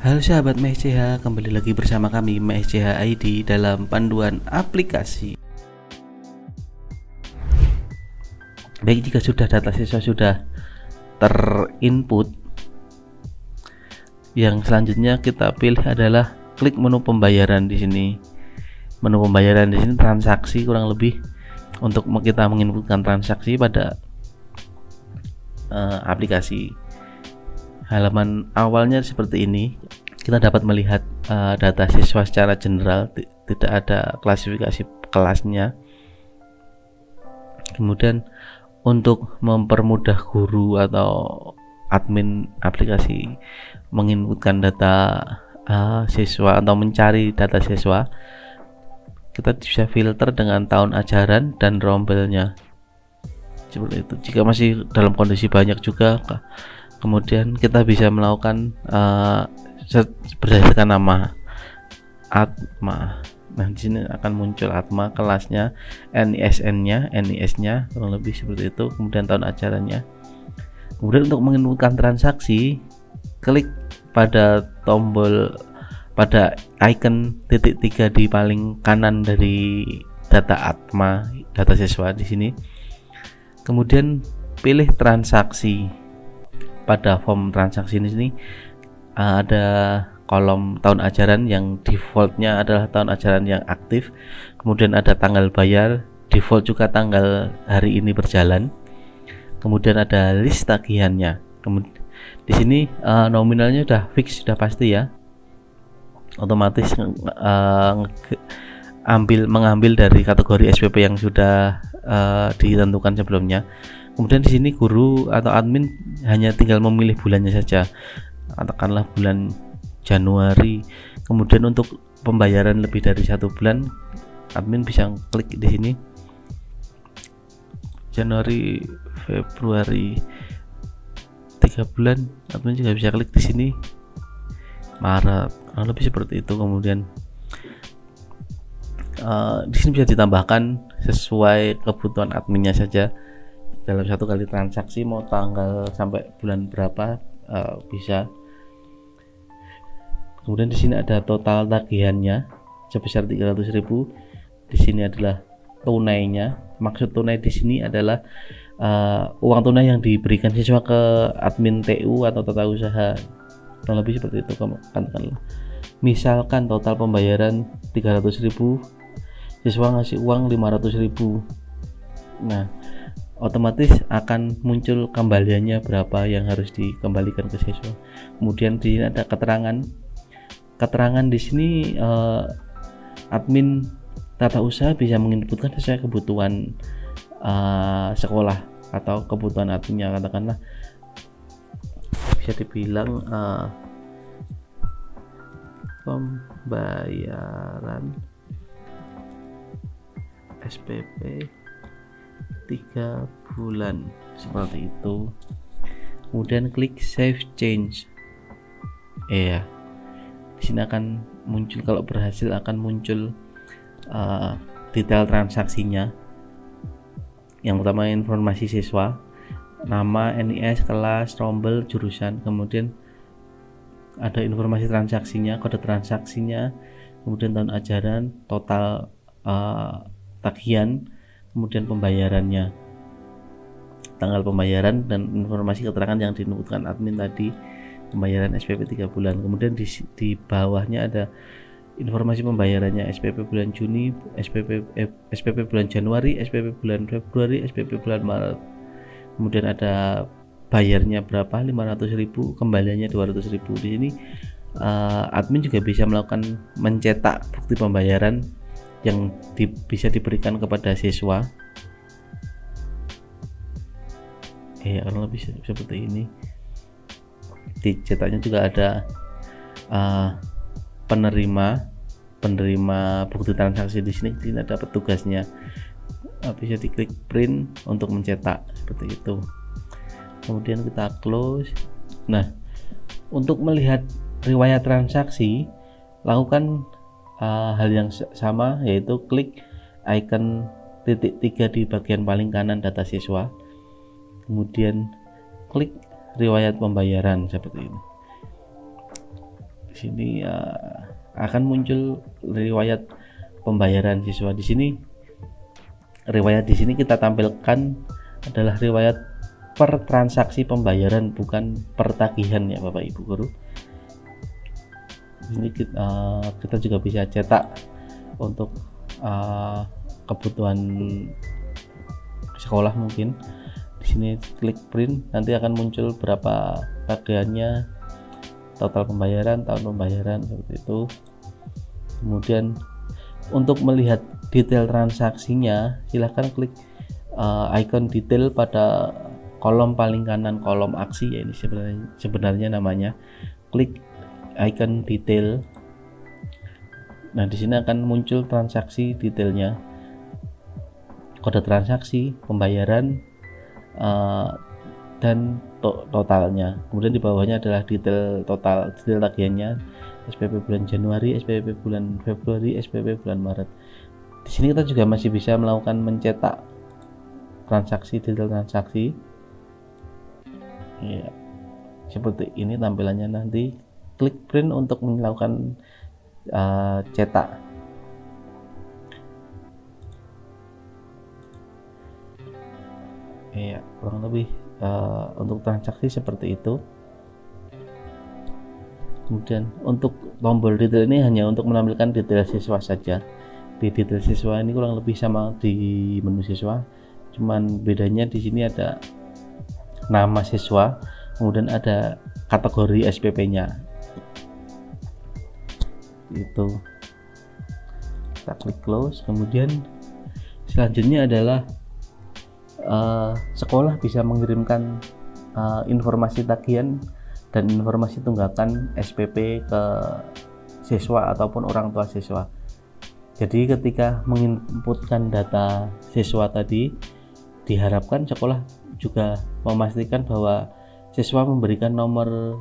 Halo sahabat MSCH, kembali lagi bersama kami MSCH ID dalam panduan aplikasi. Baik, jika sudah data siswa sudah terinput, yang selanjutnya kita pilih adalah klik menu pembayaran di sini. Menu pembayaran di sini transaksi, kurang lebih untuk kita menginputkan transaksi pada aplikasi. Halaman awalnya seperti ini. Kita dapat melihat data siswa secara general, tidak ada klasifikasi kelasnya. Kemudian untuk mempermudah guru atau admin aplikasi menginputkan data siswa atau mencari data siswa, kita bisa filter dengan tahun ajaran dan rombelnya seperti itu. Jika masih dalam kondisi banyak juga, kemudian kita bisa melakukan berdasarkan nama Atma. Nah, di sini akan muncul Atma, kelasnya, NIS-nya, kurang lebih seperti itu. Kemudian tahun ajarannya. Kemudian untuk menginputkan transaksi, klik pada tombol pada icon titik 3 di paling kanan dari data Atma, data siswa di sini. Kemudian pilih transaksi. Pada form transaksi di sini ada kolom tahun ajaran yang defaultnya adalah tahun ajaran yang aktif, kemudian ada tanggal bayar, default juga tanggal hari ini berjalan, kemudian ada list tagihannya. Kemudian di sini nominalnya sudah fix, sudah pasti ya, otomatis mengambil dari kategori SPP yang sudah ditentukan sebelumnya. Kemudian di sini guru atau admin hanya tinggal memilih bulannya saja, katakanlah bulan Januari. Kemudian untuk pembayaran lebih dari 1 bulan, admin bisa klik di sini Januari, Februari, 3 bulan, admin juga bisa klik di sini Maret, lebih seperti itu. Kemudian di sini bisa ditambahkan sesuai kebutuhan adminnya saja. Dalam satu kali transaksi mau tanggal sampai bulan berapa bisa. Kemudian di sini ada total tagihannya sebesar 300.000. Di sini adalah tunainya. Maksud tunai di sini adalah uang tunai yang diberikan siswa ke admin TU atau tata usaha. Kurang lebih seperti itu. Katakanlah misalkan total pembayaran 300.000, siswa ngasih uang 500.000. Nah, otomatis akan muncul kembaliannya berapa yang harus dikembalikan ke siswa. Kemudian di sini ada keterangan di sini admin tata usaha bisa menginputkan sesuai kebutuhan sekolah atau kebutuhan adminnya. Katakanlah bisa dibilang pembayaran SPP 3 bulan seperti itu. Kemudian klik save change. Di sini akan muncul, kalau berhasil akan muncul detail transaksinya. Yang pertama informasi siswa, nama, NIS, kelas, rombel, jurusan. Kemudian ada informasi transaksinya, kode transaksinya, kemudian tahun ajaran, total tagihan, kemudian pembayarannya, tanggal pembayaran, dan informasi keterangan yang diinputkan admin tadi, pembayaran SPP 3 bulan. Kemudian di bawahnya ada informasi pembayarannya, SPP bulan Juni, SPP bulan Januari, SPP bulan Februari, SPP bulan Maret. Kemudian ada bayarnya berapa, 500.000, kembaliannya 200.000. Di sini admin juga bisa melakukan mencetak bukti pembayaran yang bisa diberikan kepada siswa. Karena lebih seperti ini. Dicetaknya juga ada penerima bukti transaksi. Di sini ada petugasnya. Bisa diklik print untuk mencetak seperti itu. Kemudian kita close. Nah, untuk melihat riwayat transaksi, lakukan hal yang sama, yaitu klik icon titik 3 di bagian paling kanan data siswa, kemudian klik riwayat pembayaran seperti ini. Di sini akan muncul riwayat pembayaran siswa. Di sini riwayat di sini kita tampilkan adalah riwayat per transaksi pembayaran, bukan per tagihan ya Bapak Ibu Guru. Ini kita juga bisa cetak untuk kebutuhan sekolah mungkin. Di sini klik print, nanti akan muncul berapa tagihannya, total pembayaran, tahun pembayaran, seperti itu. Kemudian untuk melihat detail transaksinya, silahkan klik icon detail pada kolom paling kanan, kolom aksi ya, ini sebenarnya namanya. Klik icon detail. Nah, di sini akan muncul transaksi detailnya, kode transaksi, pembayaran, dan totalnya. Kemudian di bawahnya adalah detail total, detail tagihannya, SPP bulan Januari, SPP bulan Februari, SPP bulan Maret. Di sini kita juga masih bisa melakukan mencetak transaksi, detail transaksi. Ya, seperti ini tampilannya. Nanti klik print untuk melakukan cetak. Ya, kurang lebih untuk transaksi seperti itu. Kemudian untuk tombol detail ini hanya untuk menampilkan detail siswa saja. Di detail siswa ini kurang lebih sama di menu siswa, cuman bedanya di sini ada nama siswa, kemudian ada kategori SPP-nya. Itu kita klik close. Kemudian selanjutnya adalah sekolah bisa mengirimkan informasi tagihan dan informasi tunggakan SPP ke siswa ataupun orang tua siswa. Jadi ketika menginputkan data siswa tadi, diharapkan sekolah juga memastikan bahwa siswa memberikan nomor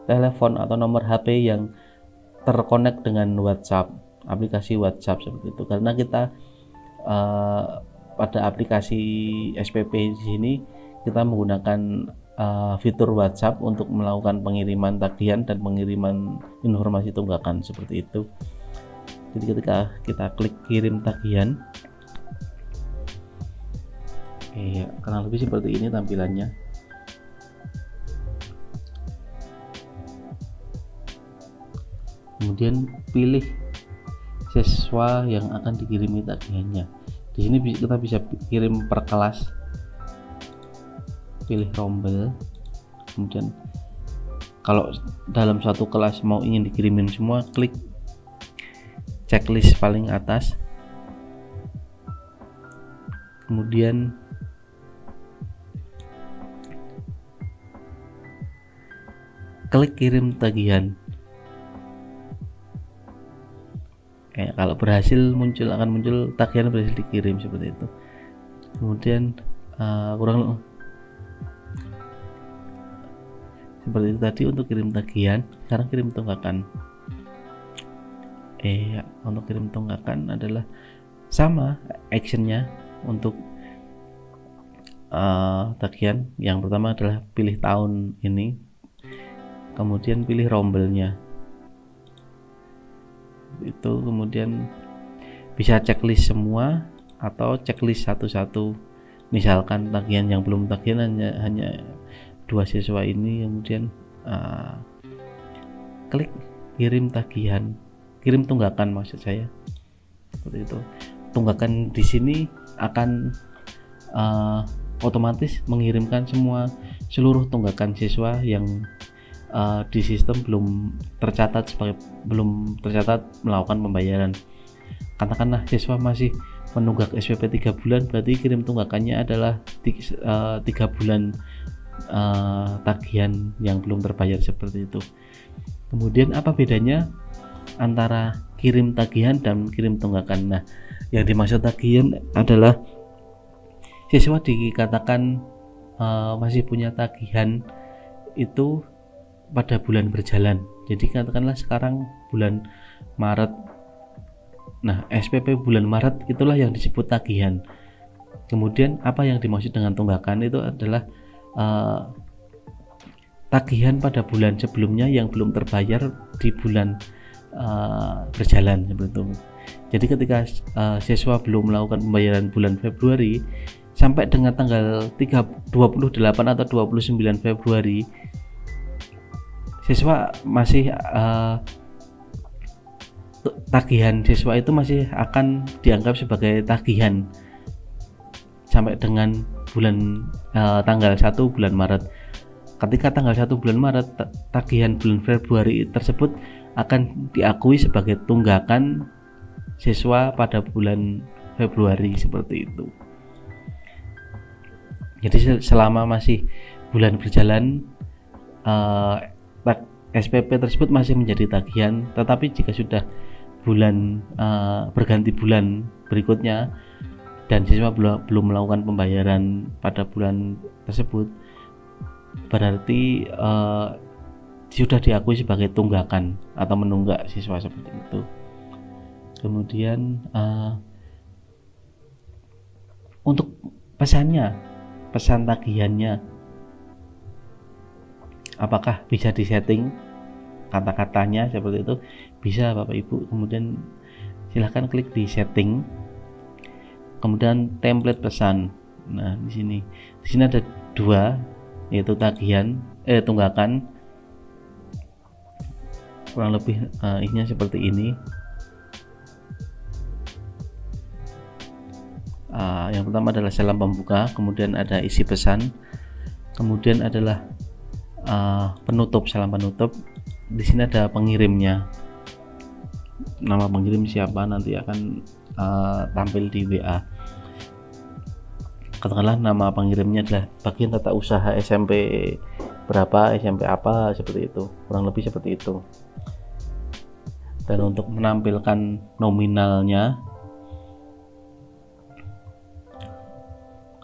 telepon atau nomor HP yang terkonek dengan WhatsApp, aplikasi WhatsApp seperti itu. Karena kita pada aplikasi SPP di sini kita menggunakan fitur WhatsApp untuk melakukan pengiriman tagihan dan pengiriman informasi tunggakan seperti itu. Jadi ketika kita klik kirim tagihan, kurang lebih seperti ini tampilannya. Kemudian pilih siswa yang akan dikirimi tagihannya. Di sini kita bisa kirim per kelas. Pilih rombel. Kemudian kalau dalam satu kelas mau ingin dikirimin semua, klik checklist paling atas. Kemudian klik kirim tagihan. Kalau berhasil akan muncul tagihan berhasil dikirim seperti itu. Kemudian kurang seperti itu tadi untuk kirim tagihan. Sekarang kirim tunggakan. Untuk kirim tunggakan adalah sama actionnya untuk tagihan. Yang pertama adalah pilih tahun ini, kemudian pilih rombelnya itu, kemudian bisa checklist semua atau checklist satu-satu. Misalkan tagihan yang belum tagihan hanya 2 siswa ini, kemudian klik kirim tagihan, kirim tunggakan maksud saya, seperti itu. Tunggakan di sini akan otomatis mengirimkan seluruh tunggakan siswa yang di sistem belum tercatat melakukan pembayaran. Katakanlah siswa masih menunggak SPP 3 bulan, berarti kirim tunggakannya adalah 3 bulan tagihan yang belum terbayar seperti itu. Kemudian apa bedanya antara kirim tagihan dan kirim tunggakan? Nah, yang dimaksud tagihan adalah siswa dikatakan masih punya tagihan itu pada bulan berjalan. Jadi katakanlah sekarang bulan Maret. Nah, SPP bulan Maret itulah yang disebut tagihan. Kemudian apa yang dimaksud dengan tunggakan itu adalah tagihan pada bulan sebelumnya yang belum terbayar di bulan berjalan seperti itu. Jadi ketika siswa belum melakukan pembayaran bulan Februari sampai dengan tanggal 28 atau 29 Februari, siswa masih tagihan siswa itu masih akan dianggap sebagai tagihan sampai dengan bulan tanggal 1 bulan Maret. Ketika tanggal 1 bulan Maret, tagihan bulan Februari tersebut akan diakui sebagai tunggakan siswa pada bulan Februari seperti itu. Jadi selama masih bulan berjalan, SPP tersebut masih menjadi tagihan. Tetapi jika sudah bulan berganti bulan berikutnya dan siswa belum melakukan pembayaran pada bulan tersebut, berarti sudah diakui sebagai tunggakan atau menunggak siswa seperti itu. Kemudian untuk pesan tagihannya, apakah bisa disetting kata-katanya seperti itu? Bisa Bapak Ibu. Kemudian silahkan klik di setting, kemudian template pesan. Nah di sini ada dua, yaitu tunggakan, kurang lebih isinya seperti ini. Yang pertama adalah salam pembuka, kemudian ada isi pesan, kemudian adalah penutup, salam penutup. Di sini ada pengirimnya, nama pengirim siapa nanti akan tampil di WA. Katakanlah nama pengirimnya adalah bagian tata usaha SMP berapa, SMP apa, seperti itu, kurang lebih seperti itu. Dan untuk menampilkan nominalnya,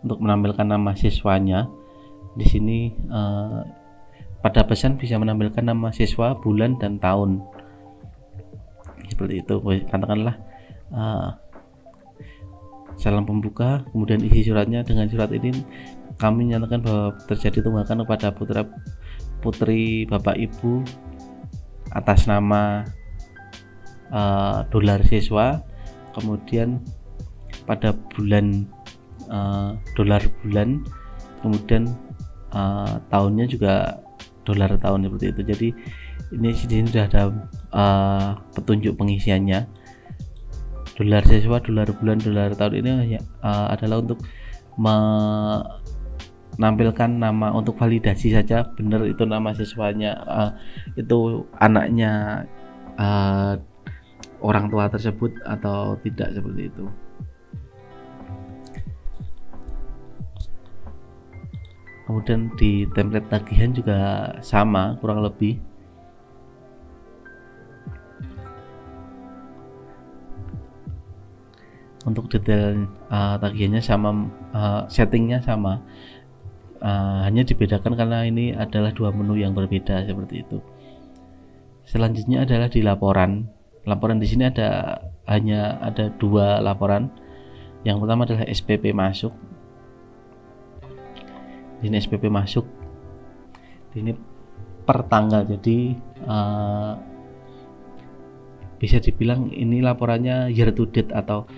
untuk menampilkan nama siswanya, di sini pada pesan bisa menampilkan nama siswa, bulan dan tahun seperti itu. Katakanlah salam pembuka, kemudian isi suratnya. Dengan surat ini kami menyatakan bahwa terjadi tunggakan kepada putra putri Bapak Ibu atas nama dolar siswa, kemudian pada bulan dolar bulan, kemudian tahunnya juga dolar tahun seperti itu. Jadi ini di sini sudah ada petunjuk pengisiannya. Dolar siswa, dolar bulan, dolar tahun ini adalah untuk menampilkan nama, untuk validasi saja benar itu nama siswanya, itu anaknya orang tua tersebut atau tidak, seperti itu. Kemudian di template tagihan juga sama kurang lebih. Untuk detail tagihannya sama, settingnya sama, hanya dibedakan karena ini adalah dua menu yang berbeda seperti itu. Selanjutnya adalah di laporan. Laporan di sini hanya ada dua laporan. Yang pertama adalah SPP masuk. Di sini SPP masuk. Ini per tanggal, jadi bisa dibilang ini laporannya year to date atau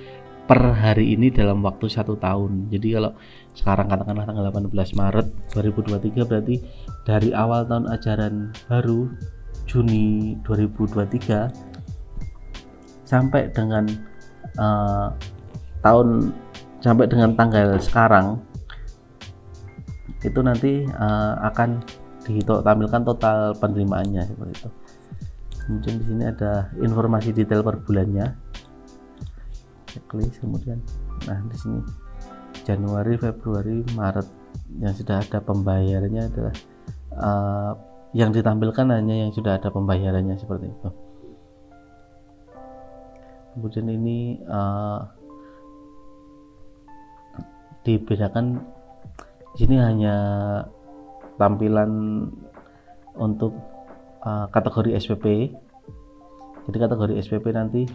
per hari ini dalam waktu 1 tahun. Jadi kalau sekarang katakanlah tanggal 18 Maret 2023, berarti dari awal tahun ajaran baru Juni 2023 sampai dengan sampai dengan tanggal sekarang itu nanti akan ditampilkan total penerimaannya seperti itu. Kemudian di sini ada informasi detail per bulannya. Checklist, kemudian di sini Januari, Februari, Maret yang sudah ada pembayarannya adalah yang ditampilkan hanya yang sudah ada pembayarannya seperti itu. Kemudian ini dibedakan, di sini hanya tampilan untuk kategori SPP. Jadi kategori SPP nanti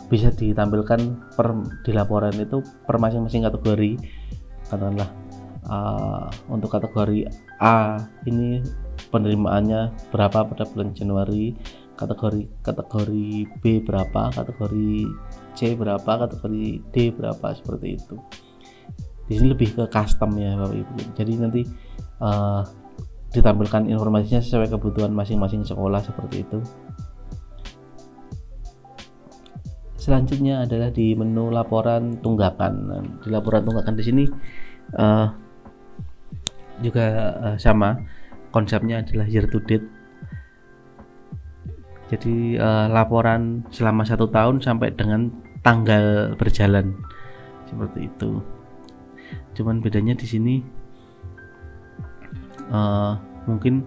bisa ditampilkan di laporan itu per masing-masing kategori. Katakanlah Untuk kategori A ini penerimaannya berapa pada bulan Januari, kategori B berapa, kategori C berapa, kategori D berapa, seperti itu. Di sini lebih ke custom ya Bapak Ibu. Jadi nanti ditampilkan informasinya sesuai kebutuhan masing-masing sekolah, seperti itu. Selanjutnya adalah di menu laporan tunggakan. Nah, di laporan tunggakan di sini juga sama, konsepnya adalah year to date. Jadi laporan selama 1 tahun sampai dengan tanggal berjalan, seperti itu. Cuman bedanya di sini mungkin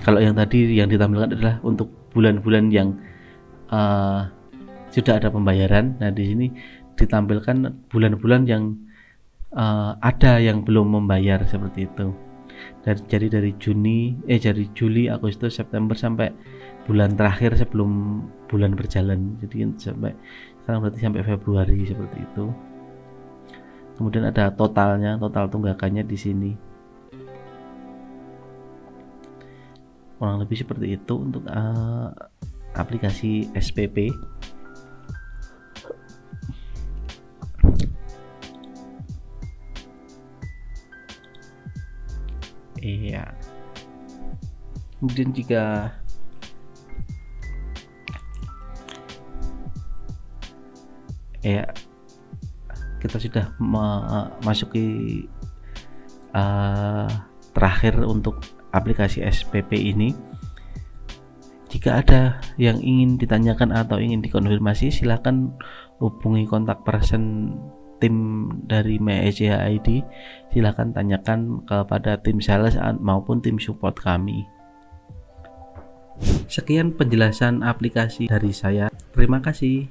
kalau yang tadi yang ditampilkan adalah untuk bulan-bulan yang sudah ada pembayaran. Nah, di sini ditampilkan bulan-bulan yang ada yang belum membayar, seperti itu. Jadi dari Juli, Agustus, September sampai bulan terakhir sebelum bulan berjalan. Jadi sampai sekarang berarti sampai Februari, seperti itu. Kemudian ada totalnya, total tunggakannya di sini. Kurang lebih seperti itu untuk aplikasi SPP. Iya. Kemudian jika kita sudah memasuki terakhir untuk aplikasi SPP ini, jika ada yang ingin ditanyakan atau ingin dikonfirmasi, silakan hubungi kontak person tim dari MyEJA ID. Silakan tanyakan kepada tim sales maupun tim support kami. Sekian penjelasan aplikasi dari saya. Terima kasih.